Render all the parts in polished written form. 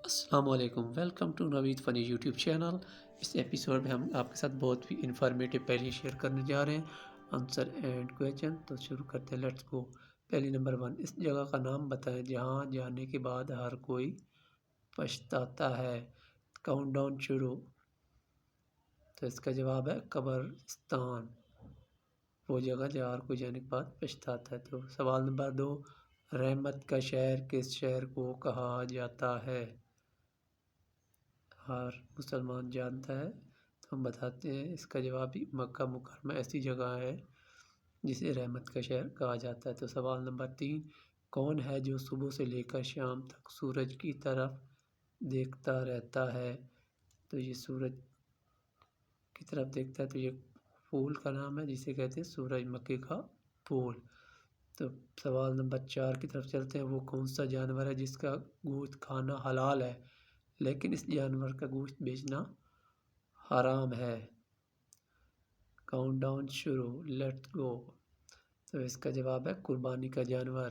السلام علیکم، welcome to نوید فنی یوٹیوب چینل۔ اس ایپیسوڈ میں ہم آپ کے ساتھ بہت ہی انفارمیٹیو پہلی شیئر کرنے جا رہے ہیں آنسر اینڈ کویشچن۔ تو شروع کرتے ہیں، لیٹس گو۔ پہلی نمبر 1، اس جگہ کا نام بتائیں جہاں جانے کے بعد ہر کوئی پچھتاتا ہے۔ کاؤنٹ ڈاؤن شروع۔ تو اس کا جواب ہے قبرستان، وہ جگہ جہاں ہر کوئی جانے کے بعد پچھتاتا ہے۔ تو سوال نمبر 2، رحمت کا شہر کس شہر کو کہا جاتا ہے؟ ہر مسلمان جانتا ہے، تو ہم بتاتے ہیں اس کا جواب بھی مکہ مکرمہ ایسی جگہ ہے جسے رحمت کا شہر کہا جاتا ہے۔ تو سوال نمبر 3، کون ہے جو صبح سے لے کر شام تک سورج کی طرف دیکھتا رہتا ہے؟ تو یہ سورج کی طرف دیکھتا ہے، تو یہ پھول کا نام ہے جسے کہتے ہیں سورج مکھی کا پھول۔ تو سوال نمبر 4 کی طرف چلتے ہیں، وہ کون سا جانور ہے جس کا گوشت کھانا حلال ہے لیکن اس جانور کا گوشت بیچنا حرام ہے؟ کاؤنٹ ڈاؤن شروع، لیٹس گو۔ تو اس کا جواب ہے قربانی کا جانور۔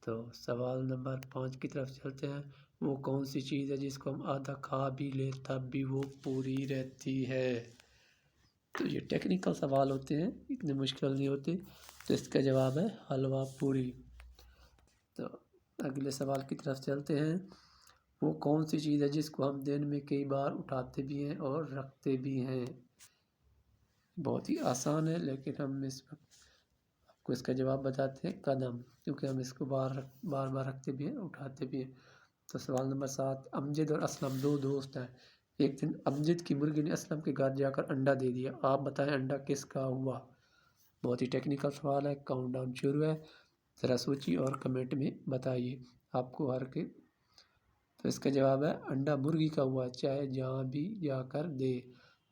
تو سوال نمبر 5 کی طرف چلتے ہیں، وہ کون سی چیز ہے جس کو ہم آدھا کھا بھی لے تب بھی وہ پوری رہتی ہے؟ تو یہ ٹیکنیکل سوال ہوتے ہیں، اتنے مشکل نہیں ہوتے۔ تو اس کا جواب ہے حلوہ پوری۔ تو اگلے سوال کی طرف چلتے ہیں، وہ کون سی چیز ہے جس کو ہم دن میں کئی بار اٹھاتے بھی ہیں اور رکھتے بھی ہیں؟ بہت ہی آسان ہے، لیکن ہم اس وقت آپ کو اس کا جواب بتاتے ہیں قدم، کیونکہ ہم اس کو بار بار رکھتے بھی ہیں، اٹھاتے بھی ہیں۔ تو سوال نمبر 7، امجد اور اسلم دو دوست ہیں۔ ایک دن امجد کی مرغی نے اسلم کے گھر جا کر انڈا دے دیا، آپ بتائیں انڈا کس کا ہوا؟ بہت ہی ٹیکنیکل سوال ہے، کاؤنٹ ڈاؤن شروع ہے، ذرا سوچیے اور کمنٹ میں بتائیے آپ کو ہر کے۔ تو اس کا جواب ہے انڈا مرغی کا ہوا، چاہے جہاں بھی جا کر دے۔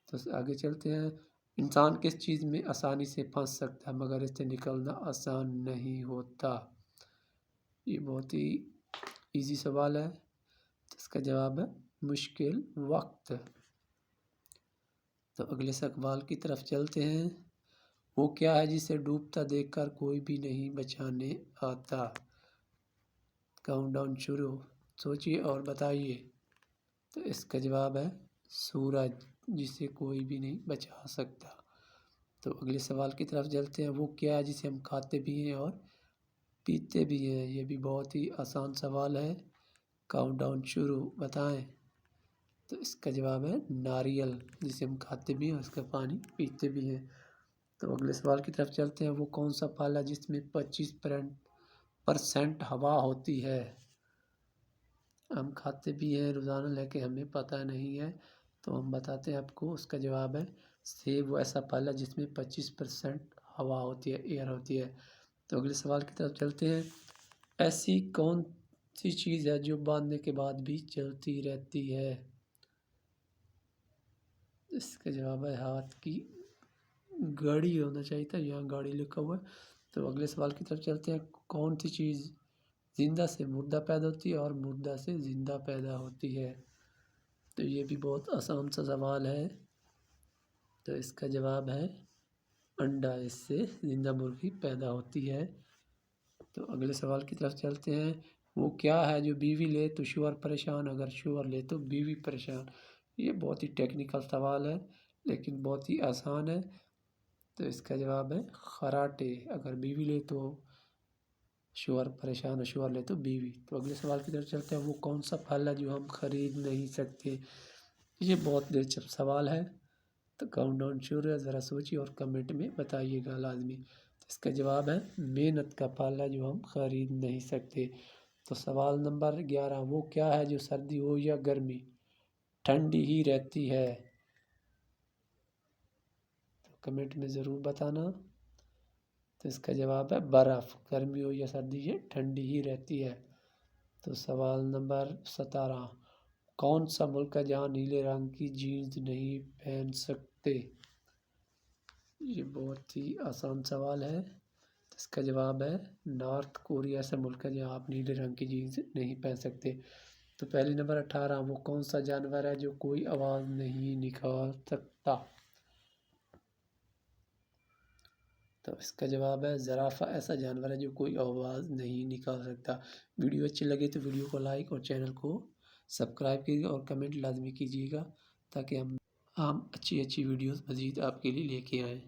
تو آگے چلتے ہیں، انسان کس چیز میں آسانی سے پھنس سکتا ہے مگر اس سے نکلنا آسان نہیں ہوتا؟ یہ بہت ہی ایزی سوال ہے، اس کا جواب ہے مشکل وقت۔ تو اگلے سوال کی طرف چلتے ہیں، وہ کیا ہے جسے ڈوبتا دیکھ کر کوئی بھی نہیں بچانے آتا؟ کاؤنٹ ڈاؤن شروع، سوچیے اور بتائیے۔ تو اس کا جواب ہے سورج، جسے کوئی بھی نہیں بچا سکتا۔ تو اگلے سوال کی طرف چلتے ہیں، وہ کیا ہے جسے ہم کھاتے بھی ہیں اور پیتے بھی ہیں؟ یہ بھی بہت ہی آسان سوال ہے، کاؤنٹ ڈاؤن شروع، بتائیں۔ تو اس کا جواب ہے ناریل، جسے ہم کھاتے بھی ہیں اور اس کا پانی پیتے بھی ہیں۔ تو اگلے سوال کی طرف چلتے ہیں، وہ کون سا پھل ہے جس میں 25% ہوا ہوتی ہے؟ ہم کھاتے بھی ہیں روزانہ لیکن ہمیں پتہ نہیں ہے، تو ہم بتاتے ہیں آپ کو، اس کا جواب ہے سیب، وہ ایسا پھل ہے جس میں 25% ہوا ہوتی ہے، ایئر ہوتی ہے۔ تو اگلے سوال کی طرف چلتے ہیں، ایسی کون سی چیز ہے جو باندھنے کے بعد بھی چلتی رہتی ہے؟ اس کا جواب ہے ہاتھ کی گھڑی، ہونا چاہیے تھا، یہاں گاڑی لکھا ہوا ہے۔ تو اگلے سوال کی طرف چلتے ہیں، کون سی چیز زندہ سے مردہ پیدا ہوتی ہے اور مردہ سے زندہ پیدا ہوتی ہے؟ تو یہ بھی بہت آسان سا سوال ہے، تو اس کا جواب ہے انڈا، اس سے زندہ مرغی پیدا ہوتی ہے۔ تو اگلے سوال کی طرف چلتے ہیں، وہ کیا ہے جو بیوی لے تو شوہر پریشان، اگر شوہر لے تو بیوی پریشان؟ یہ بہت ہی ٹیکنیکل سوال ہے لیکن بہت ہی آسان ہے، تو اس کا جواب ہے خراٹے، اگر بیوی لے تو شوہر پریشان اور شوہر لے تو بیوی۔ تو اگلے سوال کی طرف چلتے ہیں، وہ کون سا پھل ہے جو ہم خرید نہیں سکتے؟ یہ بہت دلچسپ سوال ہے، تو کاؤنٹ ڈاؤن شروع ہے، ذرا سوچیے اور کمنٹ میں بتائیے گا لازمی۔ اس کا جواب ہے محنت کا پھل ہے جو ہم خرید نہیں سکتے۔ تو سوال نمبر 11، وہ کیا ہے جو سردی ہو یا گرمی ٹھنڈی ہی رہتی ہے؟ تو کمنٹ میں ضرور بتانا۔ تو اس کا جواب ہے برف، گرمی ہو یا سردی یہ ٹھنڈی ہی رہتی ہے۔ تو سوال نمبر 17، کون سا ملک ہے جہاں نیلے رنگ کی جینز نہیں پہن سکتے؟ یہ بہت ہی آسان سوال ہے، اس کا جواب ہے نارتھ کوریا، ایسا ملک ہے جہاں آپ نیلے رنگ کی جینز نہیں پہن سکتے۔ تو پہلی نمبر 18، وہ کون سا جانور ہے جو کوئی آواز نہیں نکال سکتا؟ تو اس کا جواب ہے زرافہ ایسا جانور ہے جو کوئی آواز نہیں نکال سکتا۔ ویڈیو اچھی لگے تو ویڈیو کو لائک اور چینل کو سبسکرائب کیجیے اور کمنٹ لازمی کیجیے گا تاکہ ہم اچھی ویڈیوز مزید آپ کے لیے لے کے آئیں۔